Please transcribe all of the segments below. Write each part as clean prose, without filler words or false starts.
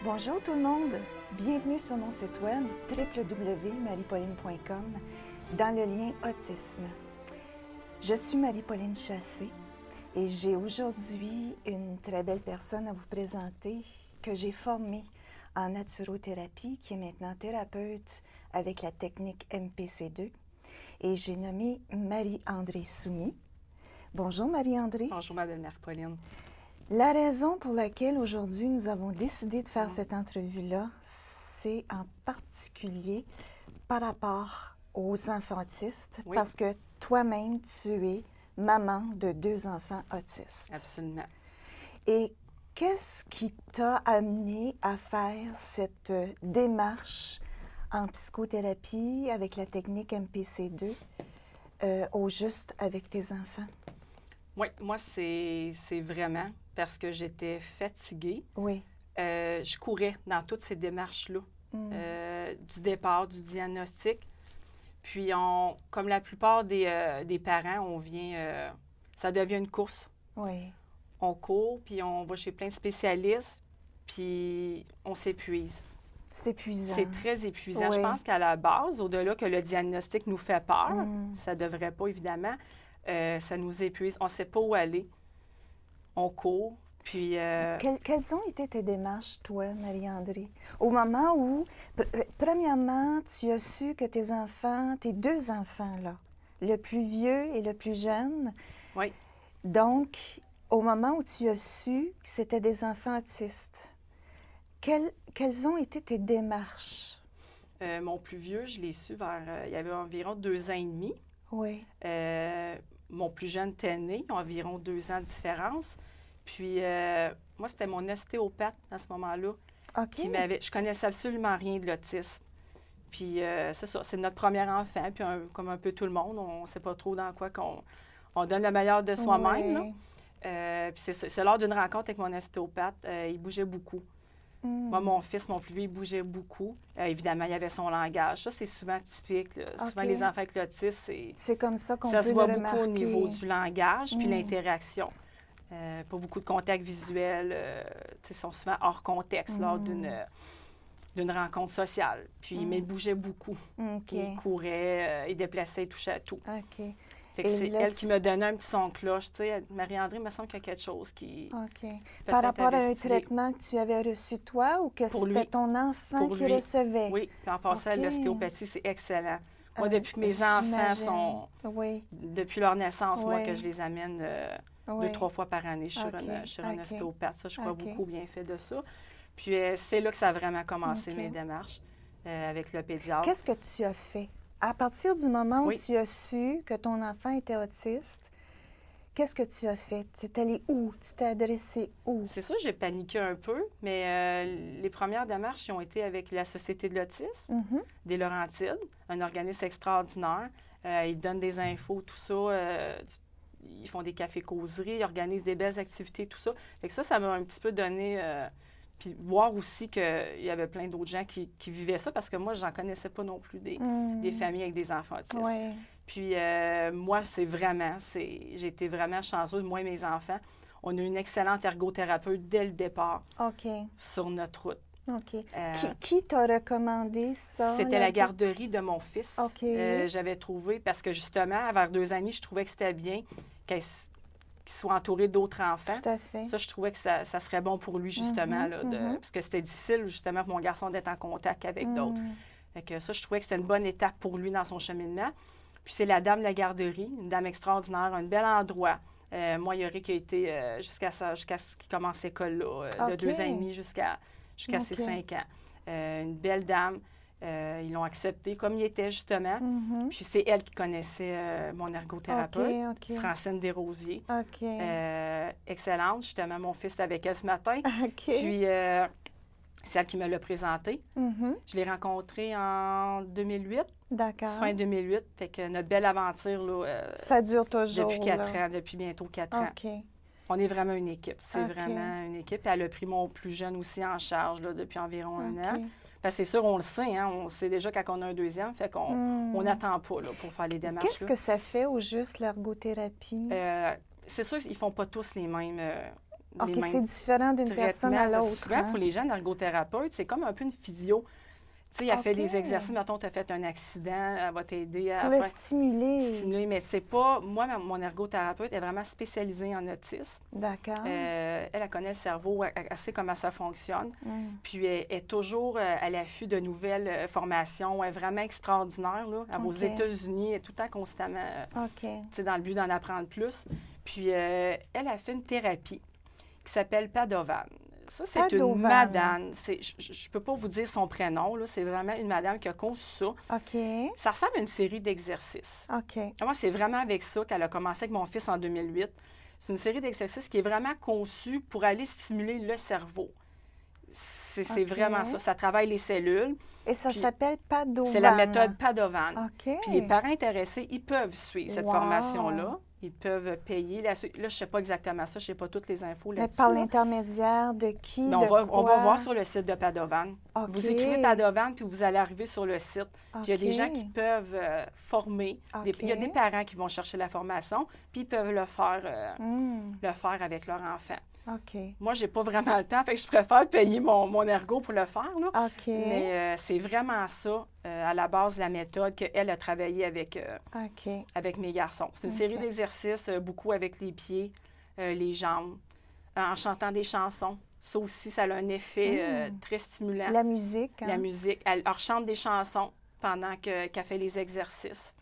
Bonjour tout le monde, bienvenue sur mon site web www.maripauline.com dans le lien autisme. Je suis Marie-Pauline Chassé et j'ai aujourd'hui une très belle personne à vous présenter que j'ai formée en naturothérapie, qui est maintenant thérapeute avec la technique MPC2 et j'ai nommé Marie-Andrée Soumy. Bonjour Marie-Andrée. Bonjour ma belle Marie-Pauline. La raison pour laquelle aujourd'hui nous avons décidé de faire cette entrevue-là, c'est en particulier par rapport aux infantistes, parce que toi-même, tu es maman de 2 enfants autistes. Absolument. Et qu'est-ce qui t'a amené à faire cette démarche en psychothérapie avec la technique MPC2 au juste avec tes enfants? Oui, moi, c'est vraiment parce que j'étais fatiguée. Oui. Je courais dans toutes ces démarches-là, du départ, du diagnostic. Puis, comme la plupart des parents, on vient, ça devient une course. Oui. On court, puis on va chez plein de spécialistes, puis on s'épuise. C'est épuisant. C'est très épuisant. Oui. Je pense qu'à la base, au-delà que le diagnostic nous fait peur, ça ne devrait pas, évidemment, ça nous épuise. On ne sait pas où aller. On court, puis... Quelles ont été tes démarches, toi, Marie-Andrée? Au moment où, premièrement, tu as su que tes enfants, tes 2 enfants, là, le plus vieux et le plus jeune, oui. Donc, au moment où tu as su que c'était des enfants autistes, quelles ont été tes démarches? Mon plus vieux, je l'ai su vers... il y avait environ 2 ans et demi. Oui. Mon plus jeune était né, ils ont environ 2 ans de différence. Puis, moi, c'était mon ostéopathe à ce moment-là qui m'avait... Je connaissais absolument rien de l'autisme. Puis, c'est ça, c'est notre premier enfant. Puis, comme un peu tout le monde, on ne sait pas trop dans quoi on donne le meilleur de soi-même. Puis, c'est lors d'une rencontre avec mon ostéopathe, il bougeait beaucoup. Moi, mon fils, mon plus vieux, il bougeait beaucoup. Évidemment, il avait son langage. Ça, c'est souvent typique. Souvent, les enfants avec l'autisme, c'est comme ça qu'on peut ça se voit le beaucoup remarquer. au niveau du langage puis l'interaction. Pas beaucoup de contact visuel. Ils sont souvent hors contexte lors d'une rencontre sociale. Puis, mais il bougeait beaucoup. Il courait, il déplaçait, il touchait à tout. Fait que c'est elle qui me donnait un petit son de cloche. Tu sais, Marie-Andrée, il me semble qu'il y a quelque chose qui... Par rapport à un traitement que tu avais reçu toi ou que c'était ton enfant qui recevait? Oui, puis en passant à l'ostéopathie, c'est excellent. Moi, depuis que mes enfants sont... Depuis leur naissance, moi, que je les amène 2-3 fois par année sur un ostéopathe. Ça, je crois beaucoup bien fait de ça. Puis c'est là que ça a vraiment commencé mes démarches avec le pédiatre. Qu'est-ce que tu as fait? À partir du moment où tu as su que ton enfant était autiste, qu'est-ce que tu as fait? Tu es allé où? Tu t'es adressé où? C'est ça, j'ai paniqué un peu, mais les premières démarches ont été avec la Société de l'autisme des Laurentides, un organisme extraordinaire. Ils donnent des infos, tout ça. Ils font des cafés-causeries, ils organisent des belles activités, tout ça. Fait que ça m'a un petit peu donné... Puis voir aussi qu'il y avait plein d'autres gens qui vivaient ça, parce que moi, j'en connaissais pas non plus des familles avec des enfants autistes. Puis moi, j'ai été vraiment chanceuse, moi et mes enfants. On a eu une excellente ergothérapeute dès le départ sur notre route. Qui t'a recommandé ça? C'était la garderie de mon fils. J'avais trouvé, parce que justement, vers 2 ans et demi, je trouvais que c'était bien qu'il soit entouré d'autres enfants. Tout à fait. Ça, je trouvais que ça serait bon pour lui, justement, parce que c'était difficile, justement, pour mon garçon d'être en contact avec d'autres. Fait que ça, je trouvais que c'était une bonne étape pour lui dans son cheminement. Puis c'est la dame de la garderie, une dame extraordinaire, un bel endroit. Moi, Yorick a été jusqu'à ce qu'il commence l'école, là, de 2 ans et demi jusqu'à ses 5 ans. Une belle dame. Ils l'ont accepté comme il était, justement. Puis c'est elle qui connaissait mon ergothérapeute, Francine Desrosiers. Excellente. Justement, mon fils était avec elle ce matin. Puis c'est elle qui me l'a présenté. Je l'ai rencontré en 2008. D'accord. Fin 2008. Fait que notre belle aventure, là, ça dure toujours. Depuis 4 ans, depuis bientôt 4 ans. On est vraiment une équipe. C'est vraiment une équipe. Elle a pris mon plus jeune aussi en charge là, depuis environ 1 an. Parce que c'est sûr, on le sait, hein, on sait déjà quand on a un deuxième, fait qu'on n'attend pas là, pour faire les démarches. Qu'est-ce que ça fait au juste l'ergothérapie? C'est sûr qu'ils ne font pas tous les mêmes OK, les mêmes c'est différent d'une personne à traitements. l'autre. Souvent, pour les gens ergothérapeutes, c'est comme un peu une physio. Tu sais, elle fait des OK. exercices. Mettons, tu as fait un accident, elle va t'aider à Pour le faire stimuler. Mais c'est pas... Moi, mon ergothérapeute est vraiment spécialisée en autisme. D'accord. Elle connaît le cerveau, elle sait comment ça fonctionne. Puis, elle est toujours à l'affût de nouvelles formations. Elle est vraiment extraordinaire, là. Elle va aux OK. États-Unis, elle est tout le temps constamment, OK. tu sais, dans le but d'en apprendre plus. Puis, elle a fait une thérapie qui s'appelle Padovan. Ça, c'est Padovan. une madame. Je ne peux pas vous dire son prénom, là. C'est vraiment une madame qui a conçu ça. OK. Ça ressemble à une série d'exercices. OK. Moi, c'est vraiment avec ça qu'elle a commencé avec mon fils en 2008. C'est une série d'exercices qui est vraiment conçue pour aller stimuler le cerveau. C'est OK. vraiment ça. Ça travaille les cellules. Et ça Puis, s'appelle Padovan. C'est la méthode Padovan. OK. Puis les parents intéressés, ils peuvent suivre cette Wow. formation-là. Ils peuvent payer. Là, je ne sais pas exactement ça. Je ne sais pas toutes les infos Mais là-dessus. par là. l'intermédiaire de qui, Mais de on va quoi? voir sur le site de Padovan. OK. Vous écrivez Padovan, puis vous allez arriver sur le site. Puis il y a des OK. gens qui peuvent former. OK. Il y a des parents qui vont chercher la formation, puis ils peuvent le faire avec leur enfant. OK. Moi, j'ai pas vraiment le temps, fait que je préfère payer mon ergo pour le faire, là. OK. Mais c'est vraiment ça, à la base de la méthode qu'elle a travaillé avec mes garçons. C'est une série OK. d'exercices, beaucoup avec les pieds, les jambes, en chantant des chansons. Ça aussi, ça a un effet très stimulant. La musique. Hein? La musique. Elle chante des chansons pendant qu'elle fait les exercices.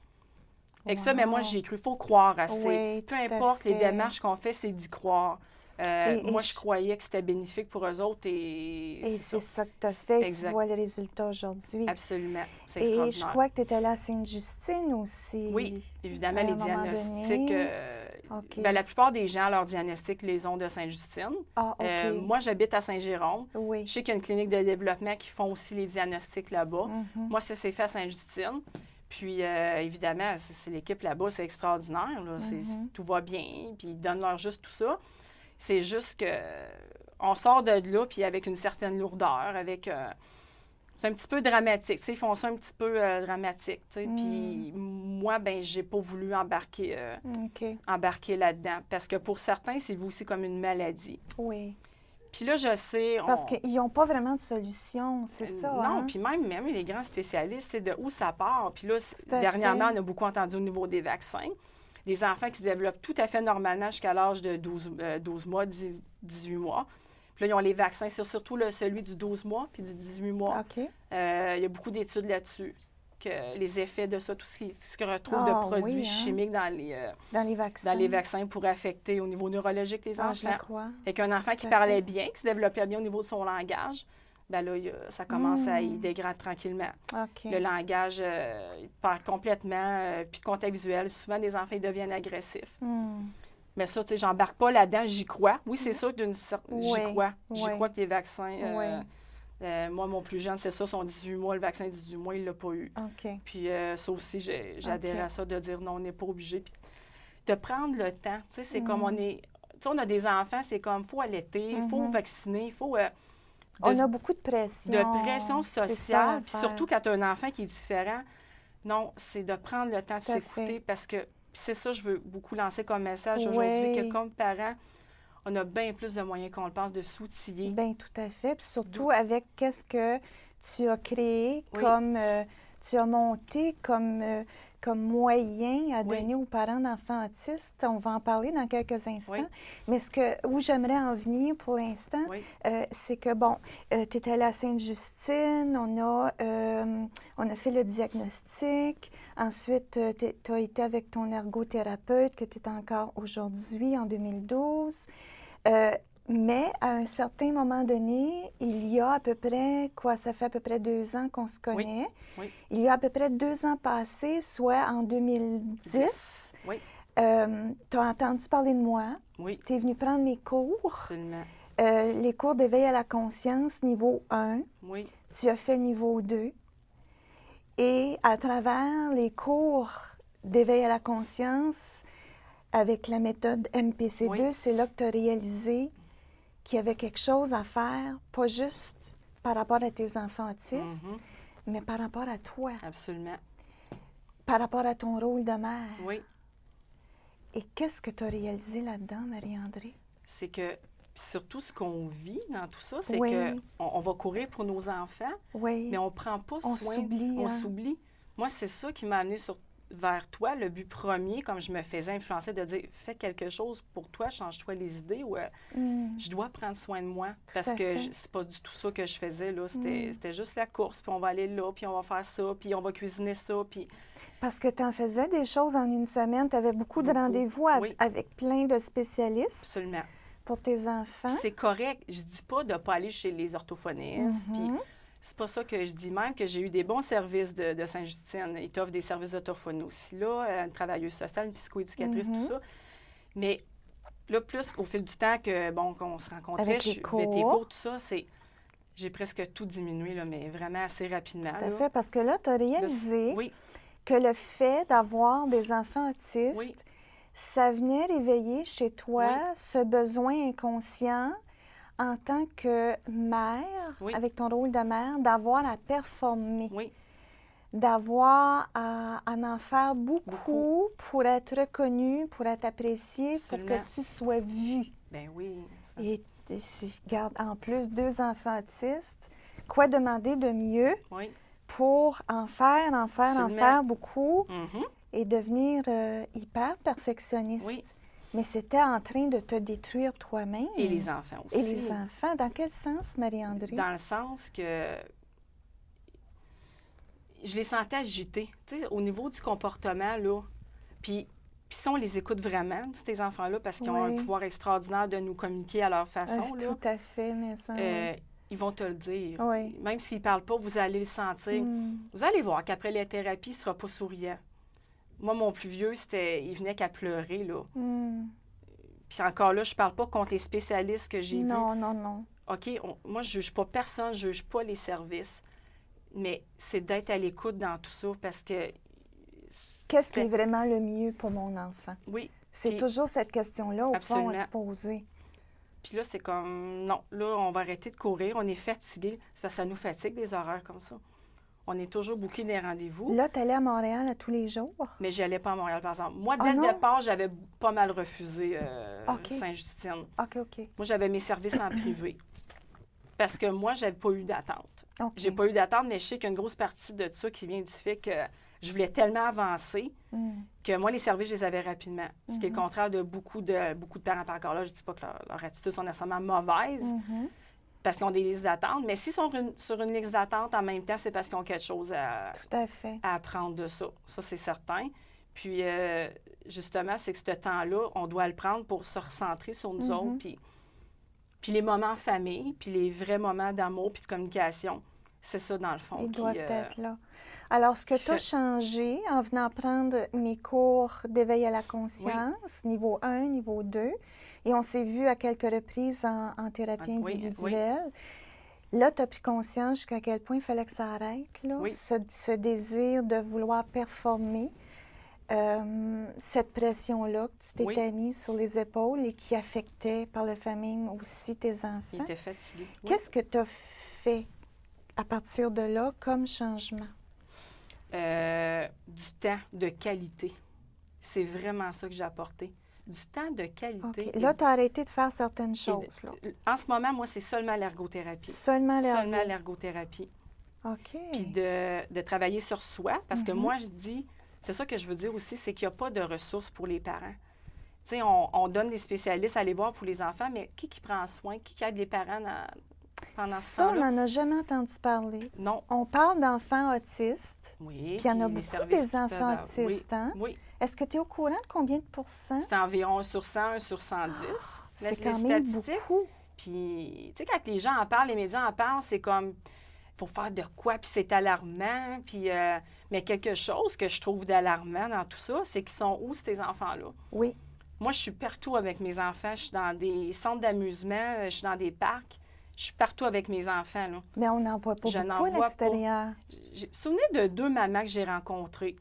Fait que ça, mais moi, j'ai cru, il faut croire assez. Oui, Peu tout à importe les fait. démarches qu'on fait, c'est d'y croire. Moi, je croyais que c'était bénéfique pour eux autres Et c'est ça que tu as fait. Exact. Tu vois les résultats aujourd'hui. Absolument. C'est Et extraordinaire. je crois que tu étais allée à Sainte-Justine aussi. Oui, évidemment, à les un moment diagnostics. donné. OK. Ben, la plupart des gens, leur diagnostic les ont de Sainte-Justine. Ah, OK. Moi, j'habite à Saint-Jérôme. Oui. Je sais qu'il y a une clinique de développement qui font aussi les diagnostics là-bas. Moi, ça s'est fait à Sainte-Justine. Puis, évidemment, c'est l'équipe là-bas, c'est extraordinaire. Là. Tout va bien, puis ils donnent leur juste tout ça. C'est juste que on sort de là, puis avec une certaine lourdeur, avec... c'est un petit peu dramatique, tu sais, ils font ça un petit peu dramatique, tu sais. Puis moi, ben j'ai pas voulu embarquer là-dedans, parce que pour certains, c'est vu aussi comme une maladie. Oui. Puis là, je sais... Parce qu'ils n'ont pas vraiment de solution, c'est ça, Non, hein? puis même les grands spécialistes, c'est de où ça part. Puis là, à dernièrement, fait. on a beaucoup entendu au niveau des vaccins. Des enfants qui se développent tout à fait normalement jusqu'à l'âge de 12 mois, 18 mois. Puis là, ils ont les vaccins, c'est surtout celui du 12 mois puis du 18 mois. OK. Il y a beaucoup d'études là-dessus, que les effets de ça, tout ce qui se retrouve de produits chimiques dans les vaccins pourraient affecter au niveau neurologique les enfants. Je le crois. Fait qu'un enfant qui parlait bien, qui se développait bien au niveau de son langage, ben là, ça commence à y dégrader tranquillement. OK. Le langage, il perd complètement, puis le contact visuel. Souvent, les enfants, ils deviennent agressifs. Mais ça, tu sais, j'embarque pas là-dedans, j'y crois. Oui, c'est sûr d'une certaine... J'y crois. J'y crois que les vaccins... moi, mon plus jeune, c'est ça, son 18 mois, le vaccin 18 mois, il ne l'a pas eu. OK. Puis ça aussi, j'adhère à ça, de dire non, on n'est pas obligé. Puis de prendre le temps. Tu sais, c'est comme on est... Tu sais, on a des enfants, c'est comme, il faut allaiter, il faut vacciner, il faut... on a beaucoup de pression. De pression sociale. Puis l'affaire. surtout quand tu as un enfant qui est différent, non, c'est de prendre le temps de Tout à s'écouter fait. parce que c'est ça que je veux beaucoup lancer comme message aujourd'hui, que comme parents, on a bien plus de moyens qu'on le pense de s'outiller. Bien, tout à fait. Puis surtout avec qu'est-ce que tu as créé Oui. comme... tu as monté comme moyen à donner aux parents d'enfants autistes. On va en parler dans quelques instants. Oui. Mais où j'aimerais en venir pour l'instant, c'est que, bon, tu étais allée à Sainte-Justine, on a fait le diagnostic. Ensuite, tu as été avec ton ergothérapeute que tu es encore aujourd'hui, en 2012. Mais à un certain moment donné, il y a à peu près, ça fait à peu près 2 ans qu'on se connaît. Oui. Il y a à peu près 2 ans passés, soit en 2010. Oui. Tu as entendu parler de moi. Oui. Tu es venu prendre mes cours. Absolument. Les cours d'éveil à la conscience, niveau 1. Oui. Tu as fait niveau 2. Et à travers les cours d'éveil à la conscience, avec la méthode MPC2, c'est là que tu as réalisé qu'il y avait quelque chose à faire, pas juste par rapport à tes enfants autistes, mais par rapport à toi. Absolument. Par rapport à ton rôle de mère. Oui. Et qu'est-ce que tu as réalisé là-dedans, Marie-André? C'est que Puis surtout, ce qu'on vit dans tout ça, c'est Oui. qu'on va courir pour nos enfants, Oui. mais on ne prend pas soin. On s'oublie. On hein. s'oublie. Moi, c'est ça qui m'a amené vers toi. Le but premier, comme je me faisais influencer, de dire fais quelque chose pour toi, change-toi les idées. Ou, je dois prendre soin de moi. Parce à que fait. c'est pas du tout ça que je faisais. Là. C'était juste la course, puis on va aller là, puis on va faire ça, puis on va cuisiner ça. Puis Parce que tu en faisais des choses en une semaine. Tu avais beaucoup de Beaucoup. rendez-vous Oui. avec plein de spécialistes absolument. pour tes enfants. Puis c'est correct. Je dis pas de ne pas aller chez les orthophonistes. Puis c'est pas ça que je dis. Même que j'ai eu des bons services de Sainte-Justine. Ils t'offrent des services d'orthophonie aussi, là, une travailleuse sociale, une psychoéducatrice, tout ça. Mais là, plus au fil du temps qu'on se rencontrait, Avec les tes cours, cours, tout ça, j'ai presque tout diminué, là, mais vraiment assez rapidement. Tout à fait. Parce que là, tu as réalisé Oui, que le fait d'avoir des enfants autistes, oui, ça venait réveiller chez toi Oui. ce besoin inconscient en tant que mère, Oui. avec ton rôle de mère, d'avoir à performer, oui, d'avoir à en faire beaucoup, Beaucoup. pour être reconnue, pour être appréciée, pour Absolument. que tu sois vue. ben oui. ça, Et regarde, en plus, 2 enfants autistes, quoi demander de mieux oui. pour en faire Absolument. beaucoup Mhm. et devenir hyper perfectionniste. Oui. Mais c'était en train de te détruire toi-même. Et les enfants aussi. Et les enfants. Dans quel sens, Marie-André? Dans le sens que je les sentais agités, tu sais, au niveau du comportement, là. Puis ça, on les écoute vraiment, ces enfants-là, parce qu'ils ont un Oui. pouvoir extraordinaire de nous communiquer à leur façon, là. Tout à fait, mais ça, oui. Ils vont te le dire. Oui. Même s'ils ne parlent pas, vous allez le sentir. Vous allez voir qu'après les thérapies, il ne sera pas souriant. Moi, mon plus vieux, il venait qu'à pleurer, là. Puis encore là, je ne parle pas contre les spécialistes que j'ai vus. Non, non, non. OK, moi, je ne juge pas personne, je ne juge pas les services. Mais c'est d'être à l'écoute dans tout ça parce que... Qu'est-ce qui est vraiment le mieux pour mon enfant? Oui. C'est Puis- toujours cette question-là, au fond, à Absolument. se poser. Puis là, c'est comme, non, là, on va arrêter de courir, on est fatigué. C'est parce que ça nous fatigue, des horaires comme ça. On est toujours booké des rendez-vous. Là, tu allais à Montréal à tous les jours? Mais je n'allais pas à Montréal, par exemple. Moi, Ah dès non? le départ, j'avais pas mal refusé OK. Sainte-Justine. OK, OK. Moi, j'avais mes services en privé. Parce que moi, j'avais pas eu d'attente. OK. J'ai pas eu d'attente, mais je sais qu'il y a une grosse partie de ça qui vient du fait que je voulais tellement avancer que moi, les services, je les avais rapidement. Ce qui est le contraire de beaucoup de parents. Par encore là, je ne dis pas que leur attitude sont nécessairement mauvaises parce qu'ils ont des listes d'attente, mais s'ils sont sur une liste d'attente en même temps, c'est parce qu'ils ont quelque chose Tout à fait. à apprendre de ça. Ça, c'est certain. Puis, justement, c'est que ce temps-là, on doit le prendre pour se recentrer sur nous autres. Puis les moments en famille, puis les vrais moments d'amour puis de communication, c'est ça, dans le fond. Ils qui, doivent être là. Alors, ce que tu as changé en venant prendre mes cours d'éveil à la conscience, niveau 1, niveau 2, et on s'est vu à quelques reprises en thérapie individuelle, là, tu as pris conscience jusqu'à quel point il fallait que ça arrête, là, ce désir de vouloir performer, cette pression-là que tu t'étais mise sur les épaules et qui affectait par le fait même aussi tes enfants. Ils étaient fatigués. Qu'est-ce que tu as fait à partir de là comme changement? Du temps de qualité. C'est vraiment ça que j'ai apporté. Du temps de qualité. OK. Là, tu as arrêté de faire certaines choses. Là. En ce moment, moi, c'est seulement l'ergothérapie. Seulement l'ergothérapie. OK. Puis de travailler sur soi. Parce que moi, je dis, c'est ça que je veux dire aussi, c'est qu'il n'y a pas de ressources pour les parents. Tu sais, on donne des spécialistes à aller voir pour les enfants, mais qui prend soin? Qui aide les parents pendant ce temps-là? Ça, on n'en a jamais entendu parler. Non. On parle d'enfants autistes. Oui. Puis il y en a beaucoup des enfants autistes, oui, hein? Oui. Est-ce que tu es au courant de combien de pourcents? C'est environ 1 sur 100, 1 sur 110. C'est quand même beaucoup. Puis, tu sais, quand les gens en parlent, les médias en parlent, c'est comme, il faut faire de quoi, puis c'est alarmant. Puis, mais quelque chose que je trouve d'alarmant dans tout ça, c'est qu'ils sont où, ces enfants-là? Oui. Moi, je suis partout avec mes enfants. Je suis dans des centres d'amusement, je suis dans des parcs. Je suis partout avec mes enfants, là. Mais on n'en voit pas beaucoup à l'extérieur. Souvenez de 2 mamans que j'ai rencontrées.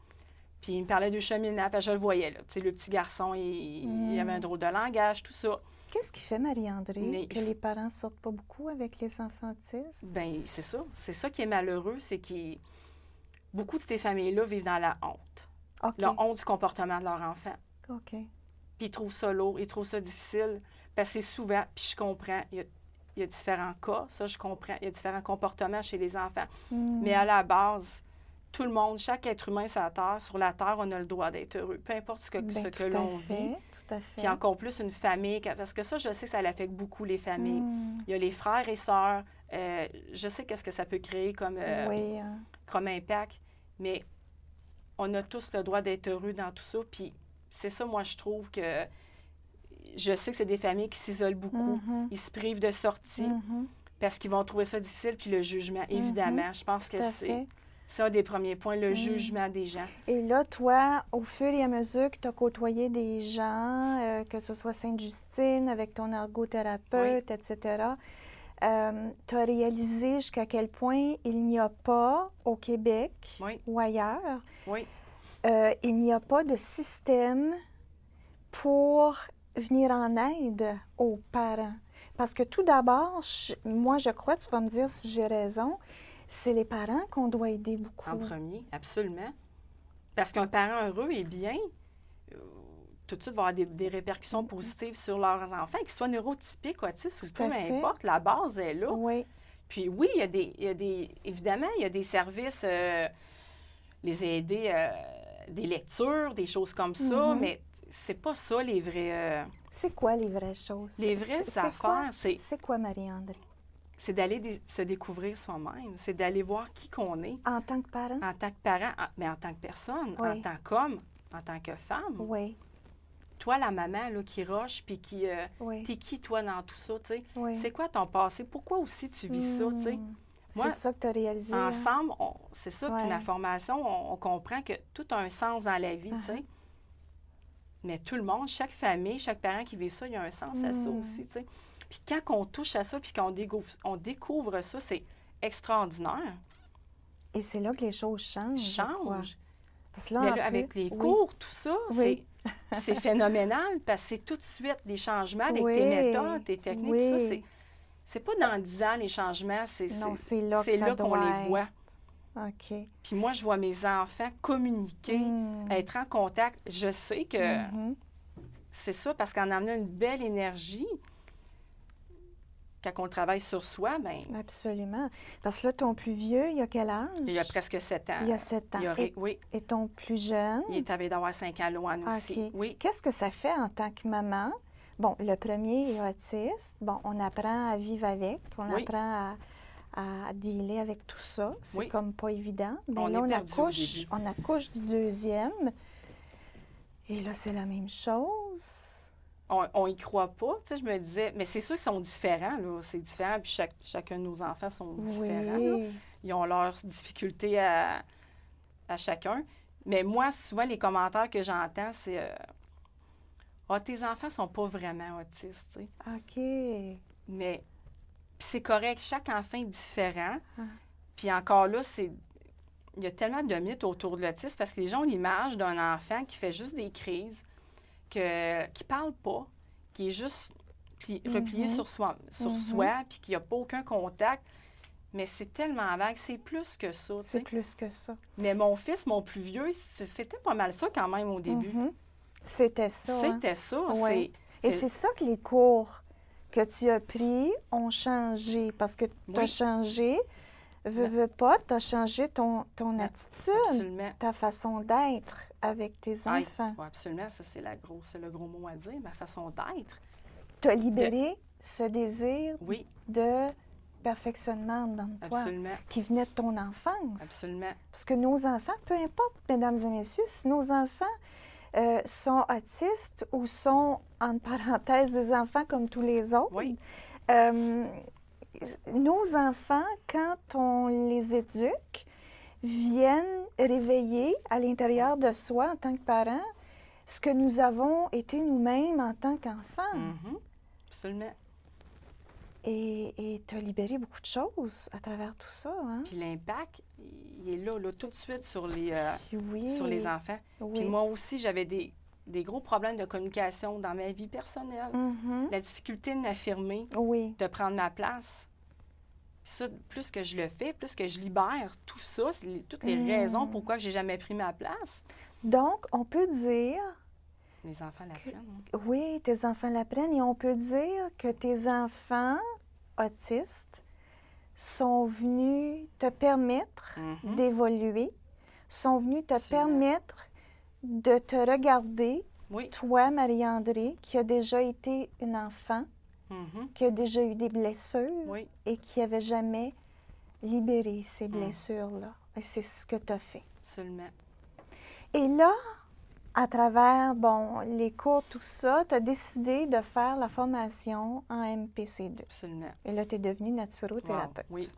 Puis ils me parlaient de cheminement, puis je le voyais, là. Tu sais, le petit garçon, il avait un drôle de langage, tout ça. Qu'est-ce qui fait, Marie-André, que les parents ne sortent pas beaucoup avec les enfants autistes? Bien, c'est ça. C'est ça qui est malheureux, c'est que beaucoup de ces familles-là vivent dans la honte. OK. La honte du comportement de leur enfant. OK. puis ils trouvent ça lourd, ils trouvent ça difficile. Parce que c'est souvent, puis je comprends, il y a différents cas, ça je comprends, il y a différents comportements chez les enfants. Mais à la base, tout le monde, chaque être humain sur la Terre, on a le droit d'être heureux, peu importe ce que l'on vit. Tout à fait. Puis encore plus une famille, parce que ça, je sais que ça affecte beaucoup les familles. Il y a les frères et sœurs, je sais qu'est-ce que ça peut créer comme impact, mais on a tous le droit d'être heureux dans tout ça. Puis c'est ça, moi, je trouve que je sais que c'est des familles qui s'isolent beaucoup. Ils se privent de sorties parce qu'ils vont trouver ça difficile. Puis le jugement, évidemment, je pense que c'est un des premiers points, le jugement des gens. Et là, toi, au fur et à mesure que tu as côtoyé des gens, que ce soit Sainte-Justine, avec ton ergothérapeute, etc., tu as réalisé jusqu'à quel point il n'y a pas au Québec ou ailleurs, il n'y a pas de système pour venir en aide aux parents. Parce que tout d'abord, moi je crois, tu vas me dire si j'ai raison, c'est les parents qu'on doit aider beaucoup. En premier, absolument. Parce qu'un parent heureux et bien, tout de suite va avoir des répercussions positives sur leurs enfants, qu'ils soient neurotypiques, autistes ou peu importe, la base est là. Oui. Puis oui, évidemment, il y a des services, les aider, des lectures, des choses comme ça, mais c'est pas ça les vrais... C'est quoi les vraies choses? Les vraies affaires, c'est quoi, Marie-André? C'est d'aller se découvrir soi-même, c'est d'aller voir qui qu'on est. En tant que parent? En tant que parent, mais en tant que personne, en tant qu'homme, en tant que femme. Oui. Toi, la maman là, qui roche, puis qui... T'es qui, toi, dans tout ça, tu sais? C'est quoi ton passé? Pourquoi aussi tu vis ça, tu sais? C'est ça que tu as réalisé. Ensemble, c'est ça, puis ma formation, on comprend que tout a un sens dans la vie, tu sais. Mais tout le monde, chaque famille, chaque parent qui vit ça, il y a un sens à ça aussi, tu sais. Puis quand on touche à ça, puis qu'on découvre ça, c'est extraordinaire. Et c'est là que les choses changent. Parce que là, mais là, avec les cours, tout ça, c'est phénoménal, parce que c'est tout de suite des changements avec tes méthodes, tes techniques, tout ça. C'est pas dans 10 ans, les changements, c'est là qu'on les voit. OK. Puis moi, je vois mes enfants communiquer, être en contact. Je sais que c'est ça, parce qu'en amenant une belle énergie, quand on travaille sur soi, bien... Absolument. Parce que là, ton plus vieux, il a quel âge? Il a presque 7 ans. Il a 7 ans. Et ton plus jeune? Il est avec d'avoir 5 ans, Loan aussi. Oui. Qu'est-ce que ça fait en tant que maman? Bon, le premier est autiste. Bon, on apprend à vivre avec. On apprend à dealer avec tout ça. C'est comme pas évident. Mais là, on accouche du deuxième. Et là, c'est la même chose. On y croit pas, tu sais, je me disais, mais c'est sûr qu'ils sont différents, là, c'est différent, puis chacun de nos enfants sont différents, là. Ils ont leurs difficultés à chacun, mais moi, souvent, les commentaires que j'entends, c'est tes enfants sont pas vraiment autistes, tu sais. OK. Mais, puis c'est correct, chaque enfant est différent, puis encore là, il y a tellement de mythes autour de l'autisme, parce que les gens ont l'image d'un enfant qui fait juste des crises, qui ne parle pas, qui est juste replié sur soi, puis qui n'a pas aucun contact. Mais c'est tellement vague, c'est plus que ça. C'est plus que ça. Mais mon fils, mon plus vieux, c'était pas mal ça quand même au début. C'était ça. C'était ça. Ouais. Et c'est ça que les cours que tu as pris ont changé, parce que tu as changé, veux pas, tu as changé ton attitude, ta façon d'être avec tes enfants. Oui, absolument. Ça, c'est le gros mot à dire, ma façon d'être. Tu as libéré ce désir de perfectionnement dans toi qui venait de ton enfance. Absolument. Parce que nos enfants, peu importe, mesdames et messieurs, si nos enfants sont autistes ou sont, entre parenthèses, des enfants comme tous les autres, nos enfants, quand on les éduque, viennent réveiller à l'intérieur de soi, en tant que parents, ce que nous avons été nous-mêmes en tant qu'enfants. Absolument. Et tu as libéré beaucoup de choses à travers tout ça. Hein? Puis l'impact, il est là tout de suite sur les enfants. Puis moi aussi, j'avais des gros problèmes de communication dans ma vie personnelle. La difficulté de m'affirmer, de prendre ma place. Ça, plus que je le fais, plus que je libère tout ça, c'est toutes les raisons pourquoi je n'ai jamais pris ma place. Donc, on peut dire Les enfants l'apprennent. Hein? Oui, tes enfants l'apprennent et on peut dire que tes enfants autistes sont venus te permettre d'évoluer, sont venus te permettre de te regarder, toi, Marie-André, qui a déjà été une enfant, qui a déjà eu des blessures et qui n'avait jamais libéré ces blessures-là. Et c'est ce que tu as fait. Absolument. Et là, à travers, les cours, tout ça, tu as décidé de faire la formation en MPC2. Absolument. Et là, tu es devenue naturothérapeute. Wow. Oui.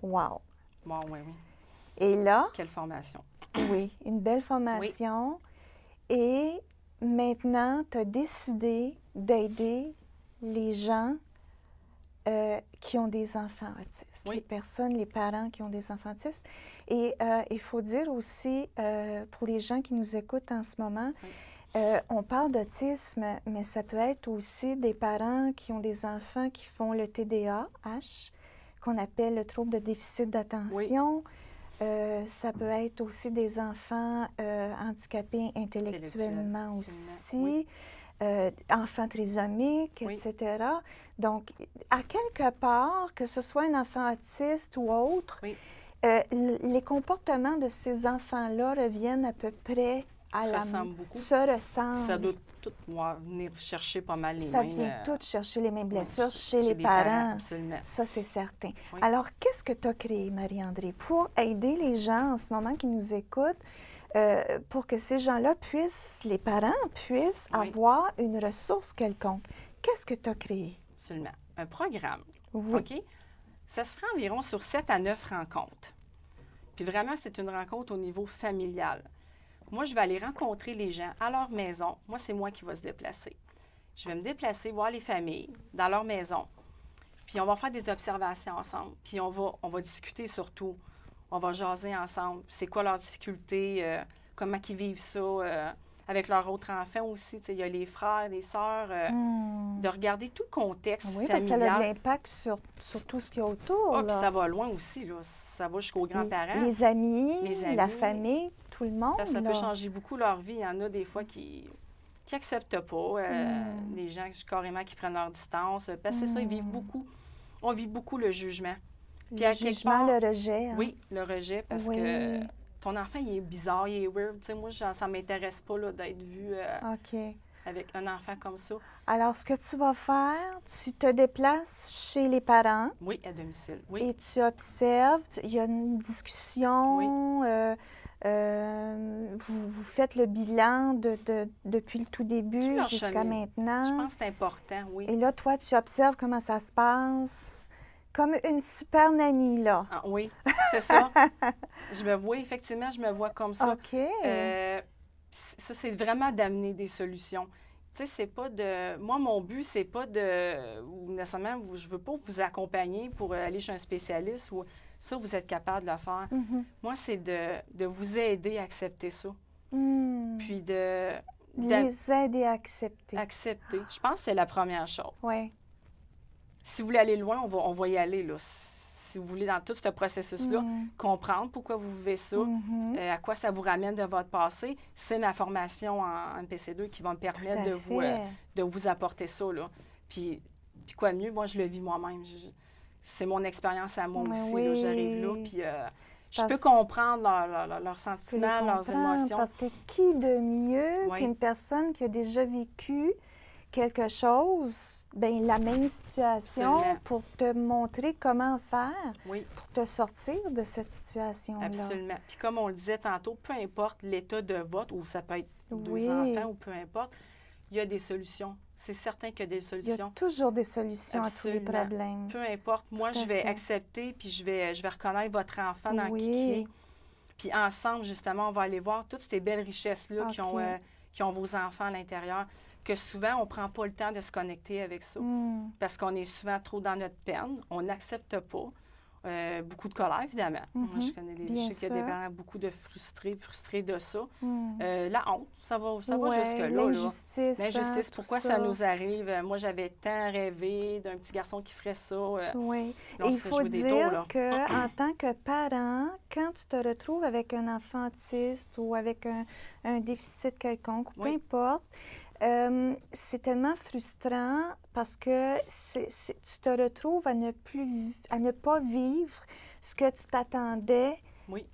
Wow. Bon, oui. Et là... Quelle formation. Oui, une belle formation. Oui. Et maintenant, tu as décidé d'aider les gens qui ont des enfants autistes, les personnes, les parents qui ont des enfants autistes. Et il faut dire aussi, pour les gens qui nous écoutent en ce moment, on parle d'autisme, mais ça peut être aussi des parents qui ont des enfants qui font le TDAH, qu'on appelle le trouble de déficit d'attention. Ça peut être aussi des enfants handicapés intellectuellement aussi. Enfants trisomiques, etc. Donc, à quelque part, que ce soit un enfant autiste ou autre, les comportements de ces enfants-là reviennent à peu près à la... Se ressemblent. Ça doit tout venir chercher pas mal les mêmes... Ça vient tout chercher les mêmes blessures chez les parents. Absolument. Ça, c'est certain. Oui. Alors, qu'est-ce que tu as créé, Marie-André, pour aider les gens en ce moment qui nous écoutent, pour que ces gens-là puissent, les parents puissent avoir une ressource quelconque? Qu'est-ce que tu as créé? Absolument. Un programme. Oui. OK? Ça se fera environ sur 7 à 9 rencontres. Puis vraiment, c'est une rencontre au niveau familial. Moi, je vais aller rencontrer les gens à leur maison. Moi, c'est moi qui vais se déplacer. Je vais me déplacer, voir les familles dans leur maison. Puis on va faire des observations ensemble. Puis on va discuter surtout. On va jaser ensemble. C'est quoi leurs difficultés, comment ils vivent ça avec leur autre enfant aussi. Il y a les frères, les sœurs. De regarder tout le contexte familial. Parce que ça a de l'impact sur tout ce qu'il y a autour. Puis ça va loin aussi. Là. Ça va jusqu'aux grands-parents. Les amis, la famille, tout le monde. Ça peut changer beaucoup leur vie. Il y en a des fois qui n'acceptent pas. Les gens carrément qui prennent leur distance. Parce que c'est ça, ils vivent beaucoup. On vit beaucoup le jugement. Puis le jugement, le rejet. Hein? Oui, le rejet, parce que ton enfant, il est bizarre, il est weird. Tu sais, moi, ça ne m'intéresse pas d'être vu avec un enfant comme ça. Alors, ce que tu vas faire, tu te déplaces chez les parents. Oui, à domicile. Oui. Et tu observes, il y a une discussion. Vous faites le bilan depuis le tout début jusqu'à maintenant. Je pense que c'est important, oui. Et là, toi, tu observes comment ça se passe. Comme une super nanny, là. Ah, oui, c'est ça. Effectivement, je me vois comme ça. OK. Ça, c'est vraiment d'amener des solutions. Tu sais, c'est pas de... Moi, mon but, c'est pas de... Ou nécessairement, je veux pas vous accompagner pour aller chez un spécialiste ou ça, vous êtes capable de le faire. Moi, c'est de vous aider à accepter ça. Puis de... Les aider à accepter. Accepter. Je pense que c'est la première chose. Oui. Si vous voulez aller loin, on va y aller, là. Si vous voulez, dans tout ce processus-là, comprendre pourquoi vous vivez ça, à quoi ça vous ramène de votre passé, c'est ma formation en MPC2 qui va me permettre de vous apporter ça, là. Puis quoi de mieux, moi, je le vis moi-même. C'est mon expérience à moi aussi, là. J'arrive là, puis je peux comprendre leurs sentiments, leurs émotions. Parce que qui de mieux qu'une personne qui a déjà vécu quelque chose, bien, la même situation, pour te montrer comment faire pour te sortir de cette situation-là. Absolument. Puis comme on le disait tantôt, peu importe l'état de votre, ou ça peut être deux enfants, ou peu importe, il y a des solutions. C'est certain qu'il y a des solutions. Il y a toujours des solutions à tous les problèmes. Peu importe. Moi, je vais accepter, puis je vais reconnaître votre enfant dans qui il est. Puis ensemble, justement, on va aller voir toutes ces belles richesses-là qui ont vos enfants à l'intérieur. Que souvent, on ne prend pas le temps de se connecter avec ça parce qu'on est souvent trop dans notre peine. On n'accepte pas. Beaucoup de colère, évidemment. Moi, je connais je Bien sais qu'il y a des sûr. parents beaucoup de frustrés de ça. La honte, ça va jusque-là. L'injustice, L'injustice, tout pourquoi ça nous arrive? Moi, j'avais tant rêvé d'un petit garçon qui ferait ça. Oui. Là, on Et se il fait faut jouer des tours, dire là. qu'en tant que parent, quand tu te retrouves avec un enfant autiste ou avec un déficit quelconque, peu Oui. importe, c'est tellement frustrant parce que tu te retrouves à ne pas vivre ce que tu t'attendais. Oui.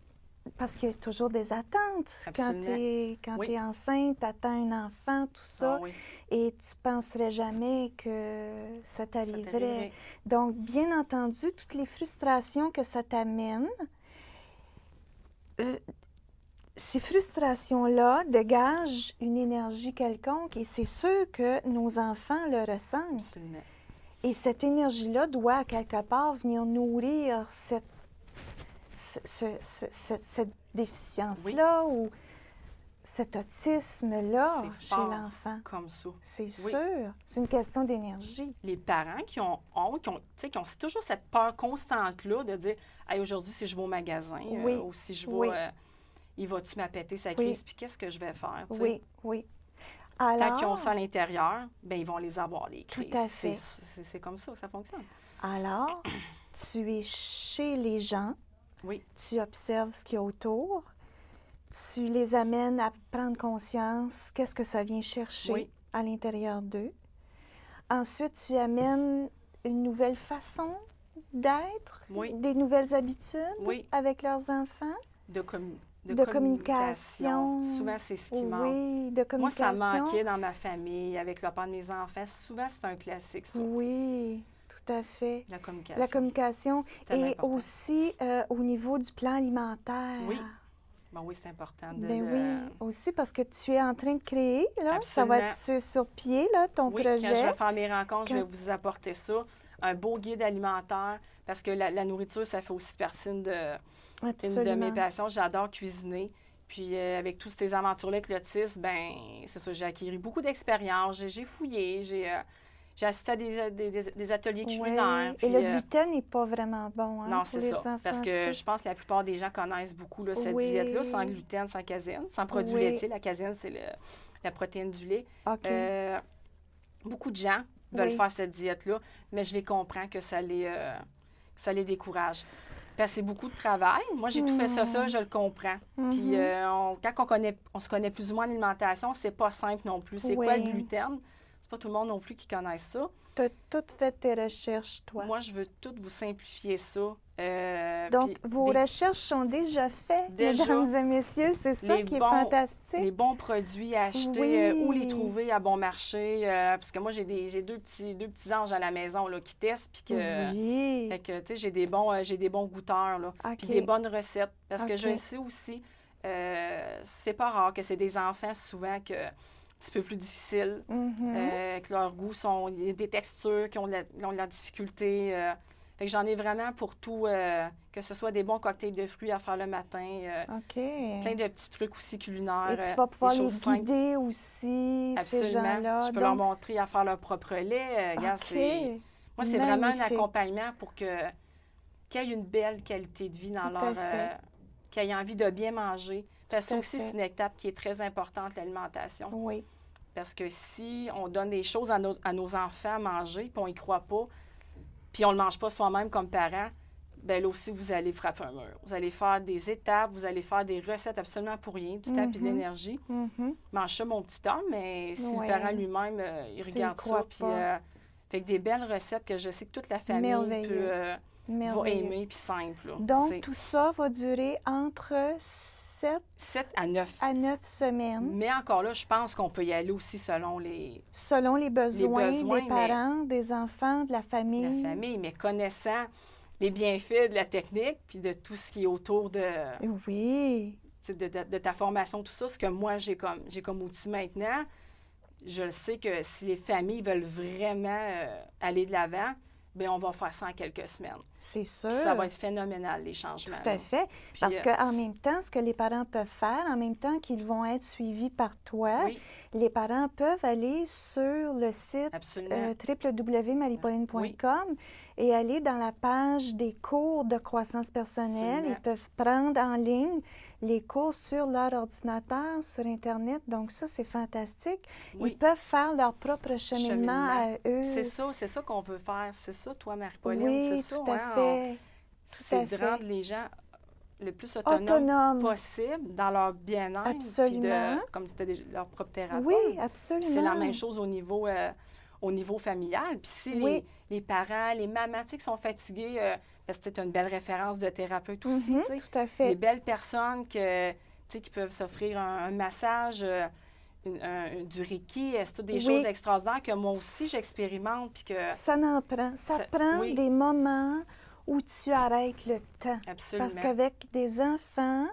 Parce qu'il y a toujours des attentes. Absolument. Quand Oui. tu es enceinte, tu attends un enfant, tout ça, Ah oui. et tu penserais jamais que ça t'arriverait. t'arriverait. Donc, bien entendu, toutes les frustrations que ça t'amène, ces frustrations-là dégagent une énergie quelconque et c'est sûr que nos enfants le ressentent. Absolument. Et cette énergie-là doit, quelque part, venir nourrir cette déficience-là ou cet autisme-là C'est chez fort l'enfant. comme ça. C'est sûr. C'est une question d'énergie. Les parents qui ont honte, qui ont toujours cette peur constante-là de dire hey, aujourd'hui, si je vais au magasin, ou si je vais, il va-tu m'appêter sa crise, puis qu'est-ce que je vais faire? T'sais? Oui, oui. Alors, tant qu'ils ont ça à l'intérieur, bien, ils vont les avoir, les crises. Tout à fait. C'est comme ça que ça fonctionne. Alors, tu es chez les gens, oui. Tu observes ce qu'il y a autour, tu les amènes à prendre conscience qu'est-ce que ça vient chercher à l'intérieur d'eux. Ensuite, tu amènes une nouvelle façon d'être, des nouvelles habitudes avec leurs enfants. De communication. Souvent, c'est ce qui manque. Oui, de communication. Moi, ça manquait dans ma famille, avec le père de mes enfants. Souvent, c'est un classique, ça. Oui, tout à fait. La communication. La communication. Et important. aussi au niveau du plan alimentaire. Oui. Bon, oui, c'est important. Oui, aussi parce que tu es en train de créer, là. Absolument. Ça va être sur pied, là, ton projet. Quand je vais faire mes rencontres, je vais vous apporter ça. Un beau guide alimentaire, parce que la nourriture, ça fait aussi partie une de mes passions. J'adore cuisiner. Puis avec toutes ces aventures-là avec l'autisme, bien, c'est ça, j'ai acquis beaucoup d'expérience. J'ai fouillé, j'ai assisté à des ateliers culinaires. Et le gluten n'est pas vraiment bon, hein, non, pour c'est les ça. enfants Parce que je pense que la plupart des gens connaissent beaucoup là, cette diète-là, sans gluten, sans caséine, sans produits laitiers. La caséine, c'est la protéine du lait. Beaucoup de gens veulent faire cette diète-là, mais je les comprends que ça les décourage. Parce que c'est beaucoup de travail. Moi, j'ai tout fait ça, je le comprends. Puis quand on se connaît plus ou moins en alimentation, c'est pas simple non plus. C'est quoi le gluten? C'est pas tout le monde non plus qui connaisse ça. Tu as tout fait tes recherches, toi. Moi, je veux tout vous simplifier ça. Donc, vos recherches sont déjà faites, mesdames et messieurs. C'est ça qui est fantastique. Les bons produits à acheter, où les trouver à bon marché. Parce que moi, j'ai deux petits anges à la maison là, qui testent. Puis que, fait que, tu sais, j'ai des bons goûteurs. Là, puis des bonnes recettes. Parce que je sais aussi, c'est pas rare que c'est des enfants souvent que un petit peu plus difficiles, que leurs goûts sont des textures qui ont de la difficulté. Fait que j'en ai vraiment pour tout, que ce soit des bons cocktails de fruits à faire le matin, plein de petits trucs aussi culinaires. Et tu vas pouvoir les guider aussi, ces gens-là. Je peux leur montrer à faire leur propre lait. Regarde, moi, c'est vraiment un accompagnement pour qu'ils aient une belle qualité de vie dans leur... qu'ils aient envie de bien manger. Parce que ça aussi, c'est une étape qui est très importante, l'alimentation. Oui. Parce que si on donne des choses à nos enfants à manger, puis on n'y croit pas, puis on ne le mange pas soi-même comme parent, bien là aussi, vous allez frapper un mur. Vous allez faire des étapes, vous allez faire des recettes absolument pour rien, du temps et de l'énergie. Mange ça, mon petit homme, mais si le parent lui-même, il regarde ça, puis fait que des belles recettes que je sais que toute la famille va aimer, puis simple. Là. Donc, tout ça va durer entre 7 à 9 semaines. Mais encore là, je pense qu'on peut y aller aussi selon les besoins des parents, des enfants, de la famille. La famille, mais connaissant les bienfaits de la technique puis de tout ce qui est autour de... Oui. De ta formation, tout ça, ce que moi, j'ai comme outil maintenant, je le sais que si les familles veulent vraiment aller de l'avant, bien, on va faire ça en quelques semaines. C'est sûr. Puis ça va être phénoménal, les changements. Tout à là. fait. Puis, Parce qu'en même temps, ce que les parents peuvent faire, en même temps qu'ils vont être suivis par toi, oui, les parents peuvent aller sur le site absolument. www.mariepoline.com et aller dans la page des cours de croissance personnelle. Absolument. Ils peuvent prendre en ligne les cours sur leur ordinateur, sur Internet. Donc ça, c'est fantastique. Oui. Ils peuvent faire leur propre cheminement à eux. C'est ça qu'on veut faire. C'est ça, toi, Marie-Pauline. Oui, c'est ça, tout à fait. C'est à de fait. rendre les gens le plus autonomes Autonome. possible dans leur bien-être. puis Absolument. comme tu as leur propre thérapeute. Oui, Puis absolument. c'est la même chose au niveau familial. Puis si Oui. les parents, les mamans, tu sais, qui sont fatigués, parce que tu as une belle référence de thérapeute aussi, tu sais. Tout à fait. Des belles personnes tu sais, qui peuvent s'offrir un massage, du Reiki, c'est toutes des Oui. choses extraordinaires que moi aussi j'expérimente. Puis que Ça n'en prend. Ça prend oui. des moments où tu arrêtes le temps. Absolument. Parce qu'avec des enfants,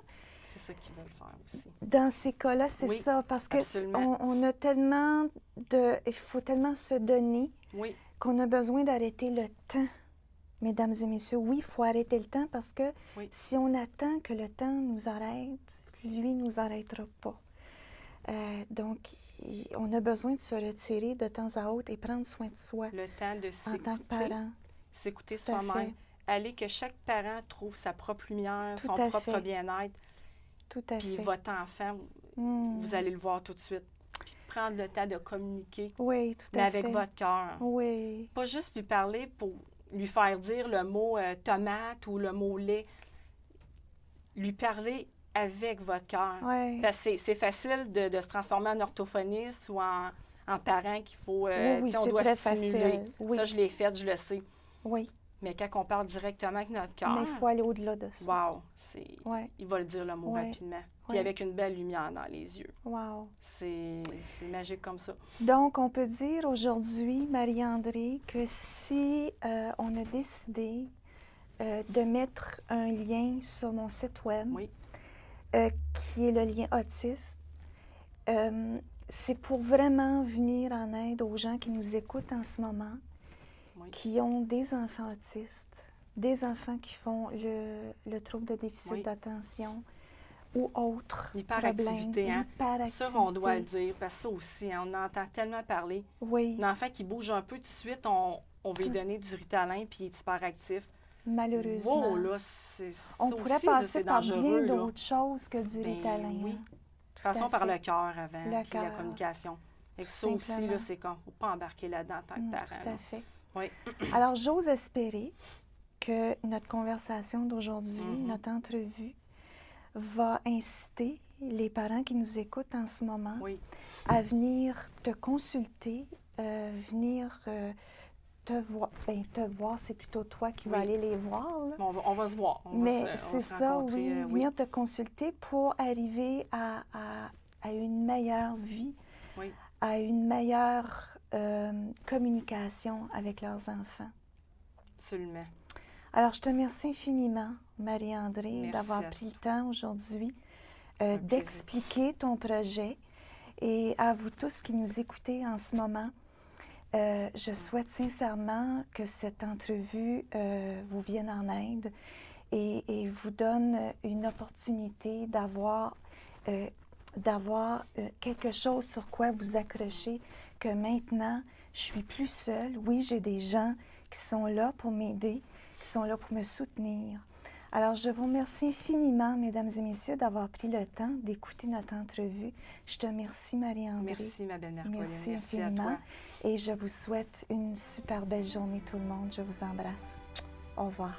c'est ça qu'ils veulent faire aussi. dans ces cas-là, c'est Oui, ça. Parce que absolument. on a tellement de... Il faut tellement se donner Oui, qu'on a besoin d'arrêter le temps. Mesdames et messieurs, oui, il faut arrêter le temps parce que Oui. si on attend que le temps nous arrête, lui ne nous arrêtera pas. Donc, on a besoin de se retirer de temps à autre et prendre soin de soi le temps de en tant que parent. s'écouter Tout à soi-même. fait. Aller que chaque parent trouve sa propre lumière, Tout son à propre fait. bien-être. Tout à Puis fait. votre enfant, vous allez le voir tout de suite. Puis prendre le temps de communiquer, Oui, tout mais à avec fait. votre cœur. Oui. Pas juste lui parler pour lui faire dire le mot tomate ou le mot lait. Lui parler avec votre cœur. Oui. Parce que c'est facile de se transformer en orthophoniste ou en parent qu'il faut, Oui, tu sais, on c'est doit très stimuler. facile. Oui. Ça, je l'ai fait, je le sais. Oui. Mais quand on parle directement avec notre cœur, Mais il faut aller au-delà de ça. wow, Ouais. il va le dire le mot Ouais. rapidement. Puis Ouais. avec une belle lumière dans les yeux. Wow. C'est magique comme ça. Donc, on peut dire aujourd'hui, Marie-André, que si on a décidé de mettre un lien sur mon site web, Oui. qui est le lien autiste, c'est pour vraiment venir en aide aux gens qui nous écoutent en ce moment, Oui. qui ont des enfants autistes, des enfants qui font le trouble de déficit Oui. d'attention ou autres L'hyperactivité, problèmes. hein? L'hyperactivité. Ça, on doit le dire, parce que ça aussi, hein, on entend tellement parler. Oui, Un enfant qui bouge un peu tout de suite, on va lui donner du Ritalin, puis il est hyperactif. malheureusement. Wow, là, c'est On ça pourrait aussi, là, passer c'est par dangereux, bien là. d'autres choses que du Ben Ritalin. oui. hein. Tout Passons à par fait. le cœur avant, Le puis la cœur. communication. Et Tout ça aussi, simplement. là, c'est qu'on ne faut pas embarquer là-dedans en tant que parent. Tout là. à fait. Oui. Alors, j'ose espérer que notre conversation d'aujourd'hui, Mhm. notre entrevue, va inciter les parents qui nous écoutent en ce moment Oui, à venir te consulter, venir te voir. Bien, te voir, c'est plutôt toi qui vas Oui. aller les voir. là. bon, on va se voir. On Mais va c'est se ça, rencontrer, oui. Venir te consulter pour arriver à une meilleure vie, Oui. à une meilleure communication avec leurs enfants. Absolument. Alors, je te remercie infiniment, Marie-André, Merci d'avoir à pris le temps aujourd'hui Un d'expliquer ton projet. Et à vous tous qui nous écoutez en ce moment, je souhaite sincèrement que cette entrevue vous vienne en aide et vous donne une opportunité d'avoir quelque chose sur quoi vous accrocher, que maintenant, je suis plus seule. Oui, j'ai des gens qui sont là pour m'aider, qui sont là pour me soutenir. Alors, je vous remercie infiniment, mesdames et messieurs, d'avoir pris le temps d'écouter notre entrevue. Je te remercie, Marie-André. Merci, ma belle Marie-Pauline. Merci Merci à infiniment. toi. Et je vous souhaite une super belle journée, tout le monde. Je vous embrasse. Au revoir.